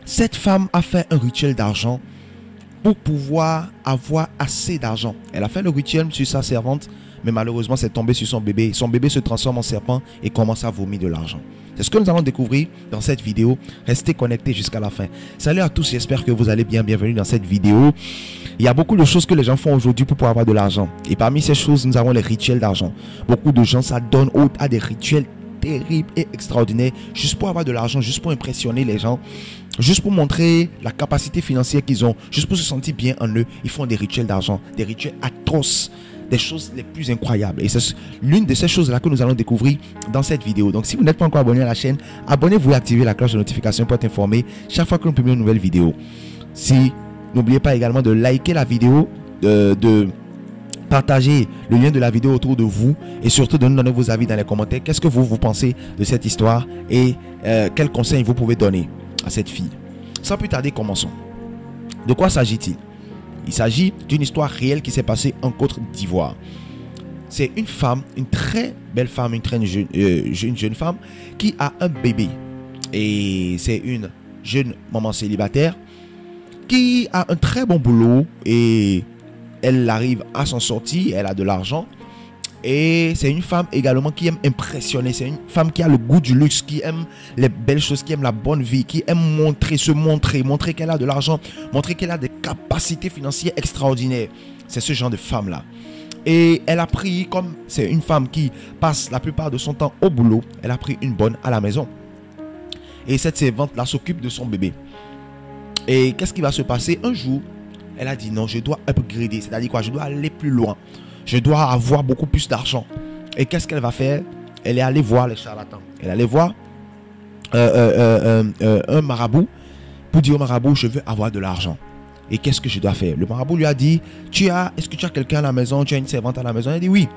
Cette femme a fait un rituel d'argent pour pouvoir avoir assez d'argent. Elle a fait le rituel sur sa servante, mais malheureusement c'est tombé sur son bébé. Son bébé se transforme en serpent et commence à vomir de l'argent. C'est ce que nous allons découvrir dans cette vidéo. Restez connectés jusqu'à la fin. Salut à tous, j'espère que vous allez bien. Bienvenue dans cette vidéo. Il y a beaucoup de choses que les gens font aujourd'hui pour pouvoir avoir de l'argent. Et parmi ces choses, nous avons les rituels d'argent. Beaucoup de gens s'adonnent à des rituels terribles et extraordinaires juste pour avoir de l'argent, juste pour impressionner les gens, juste pour montrer la capacité financière qu'ils ont, juste pour se sentir bien en eux. Ils font des rituels d'argent, des rituels atroces, des choses les plus incroyables. Et c'est l'une de ces choses-là que nous allons découvrir dans cette vidéo. Donc si vous n'êtes pas encore abonné à la chaîne, abonnez-vous et activez la cloche de notification pour être informé chaque fois que nous publions une nouvelle vidéo. N'oubliez pas également de liker la vidéo, de partager le lien de la vidéo autour de vous et surtout de nous donner vos avis dans les commentaires. Qu'est-ce que vous pensez de cette histoire et quels conseils vous pouvez donner à cette fille. Sans plus tarder, commençons. De quoi s'agit-il? Il s'agit d'une histoire réelle qui s'est passée en Côte d'Ivoire. C'est une femme, une très belle femme, une très jeune femme qui a un bébé. Et c'est une jeune maman célibataire qui a un très bon boulot et elle arrive à s'en sortir, elle a de l'argent. Et c'est une femme également qui aime impressionner. C'est une femme qui a le goût du luxe, qui aime les belles choses, qui aime la bonne vie, qui aime montrer qu'elle a de l'argent, montrer qu'elle a des capacités financières extraordinaires. C'est ce genre de femme-là. Et elle a pris, comme c'est une femme qui passe la plupart de son temps au boulot, elle a pris une bonne à la maison. Et cette servante-là s'occupe de son bébé. Et qu'est-ce qui va se passer? Un jour, elle a dit non, je dois upgrader. C'est-à-dire quoi? Je dois aller plus loin. Je dois avoir beaucoup plus d'argent. Et qu'est-ce qu'elle va faire? Elle est allée voir les charlatans. Elle est allée voir un marabout pour dire au marabout, je veux avoir de l'argent. Et qu'est-ce que je dois faire? Le marabout lui a dit, est-ce que tu as quelqu'un à la maison? Tu as une servante à la maison? Elle a dit oui.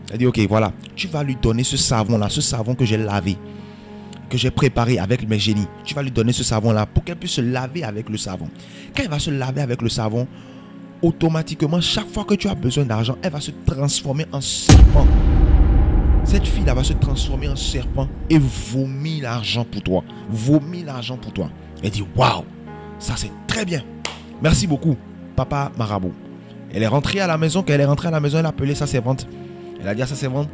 Elle a dit ok, voilà. Tu vas lui donner ce savon-là, ce savon que j'ai lavé, que j'ai préparé avec mes génies. Tu vas lui donner ce savon-là pour qu'elle puisse se laver avec le savon. Quand elle va se laver avec le savon, automatiquement, chaque fois que tu as besoin d'argent, elle va se transformer en serpent. Cette fille-là va se transformer en serpent et vomir l'argent pour toi. Vomir l'argent pour toi. Elle dit, waouh, ça c'est très bien. Merci beaucoup, papa marabout. Elle est rentrée à la maison. Quand elle est rentrée à la maison, elle a appelé sa servante. Elle a dit à sa servante,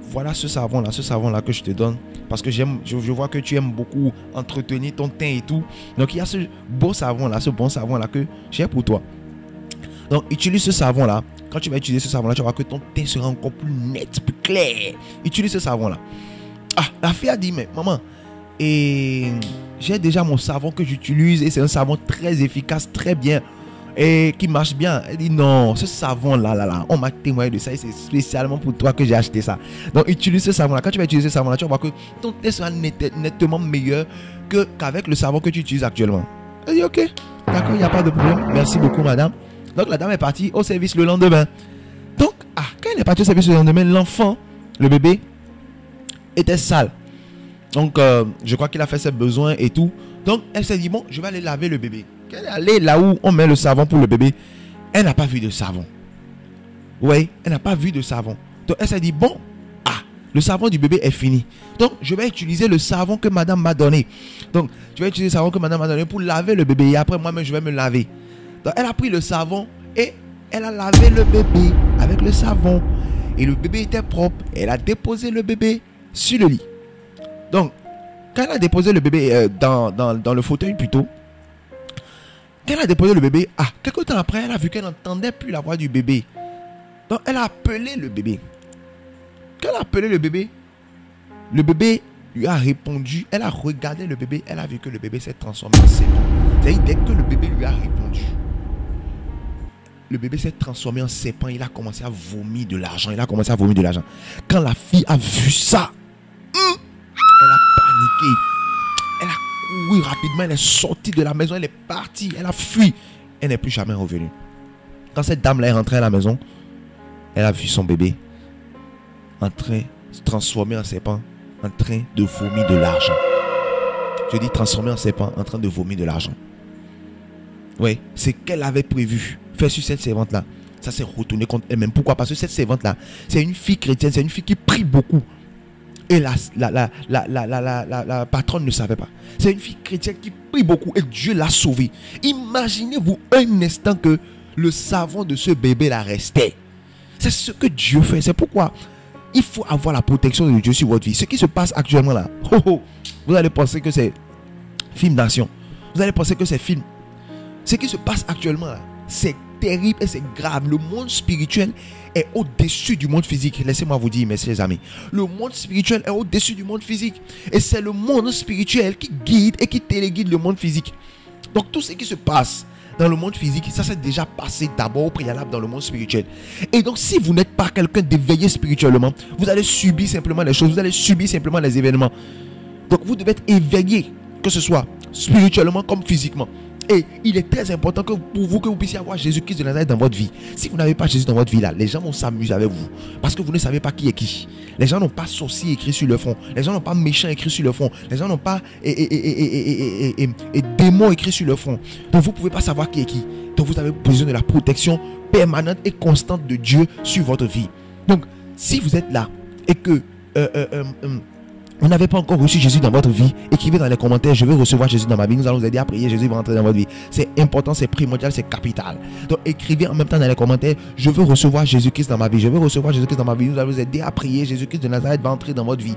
voilà ce savon-là que je te donne. Parce que je vois que tu aimes beaucoup entretenir ton teint et tout. Donc il y a ce beau savon-là, ce bon savon-là que j'ai pour toi. Donc, utilise ce savon-là. Quand tu vas utiliser ce savon-là, tu vas voir que ton teint sera encore plus net, plus clair. Utilise ce savon-là. Ah, la fille a dit, mais maman, et j'ai déjà mon savon que j'utilise et c'est un savon très efficace, très bien et qui marche bien. Elle dit, non, ce savon-là, on m'a témoigné de ça et c'est spécialement pour toi que j'ai acheté ça. Donc, utilise ce savon-là. Quand tu vas utiliser ce savon-là, tu vas voir que ton teint sera nettement meilleur qu'avec le savon que tu utilises actuellement. Elle dit, ok, d'accord, il n'y a pas de problème. Merci beaucoup, madame. Donc la dame est partie au service le lendemain. Donc, quand elle est partie au service le lendemain, l'enfant, le bébé, était sale. Donc, je crois qu'il a fait ses besoins et tout. Donc, elle s'est dit, bon, je vais aller laver le bébé. Quand elle est allée là où on met le savon pour le bébé, elle n'a pas vu de savon. Oui, elle n'a pas vu de savon. Donc, elle s'est dit, bon, le savon du bébé est fini. Donc, je vais utiliser le savon que madame m'a donné. Donc, je vais utiliser le savon que madame m'a donné pour laver le bébé. Et après, moi-même, je vais me laver. Donc, elle a pris le savon et elle a lavé le bébé avec le savon. Et le bébé était propre. Elle a déposé le bébé sur le lit. Donc, quand elle a déposé le bébé dans le fauteuil plutôt, quand elle a déposé le bébé, quelques temps après, elle a vu qu'elle n'entendait plus la voix du bébé. Donc, elle a appelé le bébé. Quand elle a appelé le bébé lui a répondu. Elle a regardé le bébé. Elle a vu que le bébé s'est transformé en serpent. C'est-à-dire, dès que le bébé lui a répondu, le bébé s'est transformé en serpent. Il a commencé à vomir de l'argent. Quand la fille a vu ça, elle a paniqué. Elle a couru rapidement. Elle est sortie de la maison. Elle est partie. Elle a fui. Elle n'est plus jamais revenue. Quand cette dame-là est rentrée à la maison, elle a vu son bébé en train de se transformer en serpent, en train de vomir de l'argent. Je dis transformer en serpent, en train de vomir de l'argent. Oui, c'est qu'elle avait prévu faire sur cette servante-là. Ça s'est retourné contre elle-même. Pourquoi? Parce que cette servante-là, c'est une fille chrétienne, c'est une fille qui prie beaucoup. Et la patronne ne savait pas. C'est une fille chrétienne qui prie beaucoup et Dieu l'a sauvée. Imaginez-vous un instant que le savon de ce bébé la restait. C'est ce que Dieu fait. C'est pourquoi il faut avoir la protection de Dieu sur votre vie. Ce qui se passe actuellement là, vous allez penser que c'est film d'action. Vous allez penser que c'est film. Ce qui se passe actuellement là, c'est terrible et c'est grave. Le monde spirituel est au-dessus du monde physique. Laissez-moi vous dire, mes chers amis, le monde spirituel est au-dessus du monde physique. Et c'est le monde spirituel qui guide et qui téléguide le monde physique. Donc tout ce qui se passe dans le monde physique, ça s'est déjà passé d'abord au préalable dans le monde spirituel. Et donc si vous n'êtes pas quelqu'un d'éveillé spirituellement, vous allez subir simplement les choses, vous allez subir simplement les événements. Donc vous devez être éveillé, que ce soit spirituellement comme physiquement. Et il est très important que pour vous, que vous puissiez avoir Jésus-Christ de Nazareth dans votre vie. Si vous n'avez pas Jésus dans votre vie là, les gens vont s'amuser avec vous. Parce que vous ne savez pas qui est qui. Les gens n'ont pas sorcier écrit sur le front. Les gens n'ont pas méchant écrit sur le front. Les gens n'ont pas démon écrit sur le front. Donc vous ne pouvez pas savoir qui est qui. Donc vous avez besoin de la protection permanente et constante de Dieu sur votre vie. Donc si vous êtes là et que vous n'avez pas encore reçu Jésus dans votre vie, écrivez dans les commentaires, je veux recevoir Jésus dans ma vie. Nous allons vous aider à prier, Jésus va entrer dans votre vie. C'est important, c'est primordial, c'est capital. Donc écrivez en même temps dans les commentaires, je veux recevoir Jésus-Christ dans ma vie. Je veux recevoir Jésus-Christ dans ma vie. Nous allons vous aider à prier, Jésus-Christ de Nazareth va entrer dans votre vie.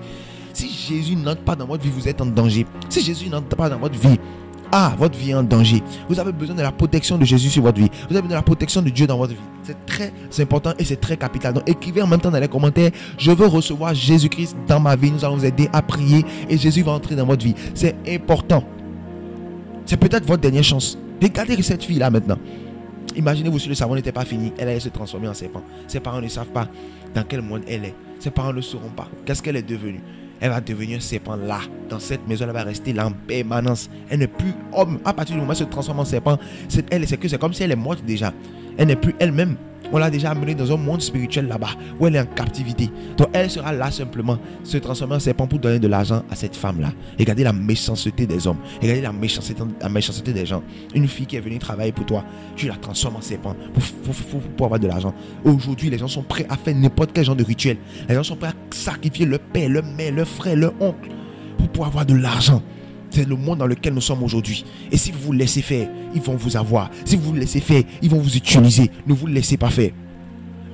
Si Jésus n'entre pas dans votre vie, vous êtes en danger. Si Jésus n'entre pas dans votre vie, votre vie est en danger. Vous avez besoin de la protection de Jésus sur votre vie. Vous avez besoin de la protection de Dieu dans votre vie. C'est très important et c'est très capital. Donc écrivez en même temps dans les commentaires, je veux recevoir Jésus-Christ dans ma vie. Nous allons vous aider à prier et Jésus va entrer dans votre vie. C'est important. C'est peut-être votre dernière chance. Regardez cette fille là maintenant. Imaginez-vous si le savon n'était pas fini, elle allait se transformer en serpent. Ses parents ne savent pas dans quel monde elle est. Ses parents ne sauront pas. Qu'est-ce qu'elle est devenue? Elle va devenir un serpent là. Dans cette maison, elle va rester là en permanence. Elle n'est plus homme. À partir du moment où elle se transforme en serpent, c'est comme si elle est morte déjà. Elle n'est plus elle-même. On l'a déjà amenée dans un monde spirituel là-bas, où elle est en captivité. Donc elle sera là simplement, se transformer en serpent pour donner de l'argent à cette femme-là. Regardez la méchanceté des hommes. Regardez la méchanceté des gens. Une fille qui est venue travailler pour toi, tu la transformes en serpent pour avoir de l'argent. Aujourd'hui, les gens sont prêts à faire n'importe quel genre de rituel. Les gens sont prêts à sacrifier leur père, leur mère, leur frère, leur oncle pour pouvoir avoir de l'argent. C'est le monde dans lequel nous sommes aujourd'hui. Et si vous vous laissez faire, ils vont vous avoir. Si vous vous laissez faire, ils vont vous utiliser. Ne vous laissez pas faire.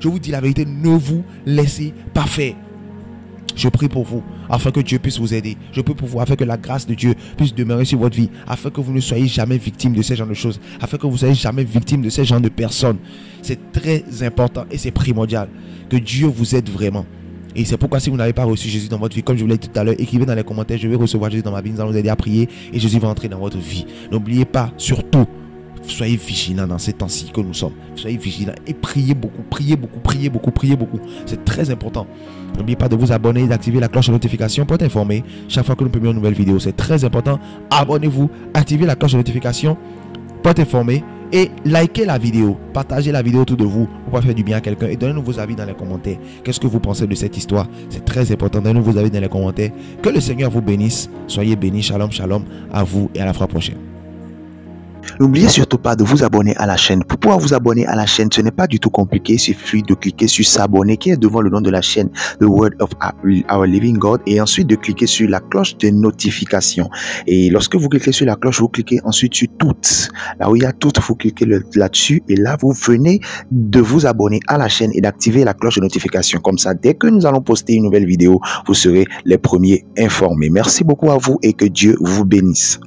Je vous dis la vérité, ne vous laissez pas faire. Je prie pour vous, afin que Dieu puisse vous aider. Je prie pour vous, afin que la grâce de Dieu puisse demeurer sur votre vie. Afin que vous ne soyez jamais victime de ce genre de choses. Afin que vous ne soyez jamais victime de ce genre de personnes. C'est très important et c'est primordial que Dieu vous aide vraiment. Et c'est pourquoi si vous n'avez pas reçu Jésus dans votre vie, comme je vous l'ai dit tout à l'heure, écrivez dans les commentaires, je vais recevoir Jésus dans ma vie, nous allons vous aider à prier et Jésus va entrer dans votre vie. N'oubliez pas, surtout, soyez vigilants dans ces temps-ci que nous sommes. Soyez vigilants et priez beaucoup, priez beaucoup, priez beaucoup, priez beaucoup. C'est très important. N'oubliez pas de vous abonner et d'activer la cloche de notification pour être informé chaque fois que nous publions une nouvelle vidéo. C'est très important. Abonnez-vous, activez la cloche de notification pour être informé. Et likez la vidéo, partagez la vidéo autour de vous pour pouvoir faire du bien à quelqu'un et donnez-nous vos avis dans les commentaires. Qu'est-ce que vous pensez de cette histoire? C'est très important, donnez-nous vos avis dans les commentaires. Que le Seigneur vous bénisse, soyez bénis, shalom, shalom à vous et à la fois prochaine. N'oubliez surtout pas de vous abonner à la chaîne. Pour pouvoir vous abonner à la chaîne, ce n'est pas du tout compliqué. Il suffit de cliquer sur s'abonner qui est devant le nom de la chaîne The Word of Our Living God et ensuite de cliquer sur la cloche de notification. Et lorsque vous cliquez sur la cloche, vous cliquez ensuite sur toutes. Là où il y a toutes, vous cliquez là-dessus et là vous venez de vous abonner à la chaîne et d'activer la cloche de notification. Comme ça, dès que nous allons poster une nouvelle vidéo, vous serez les premiers informés. Merci beaucoup à vous et que Dieu vous bénisse.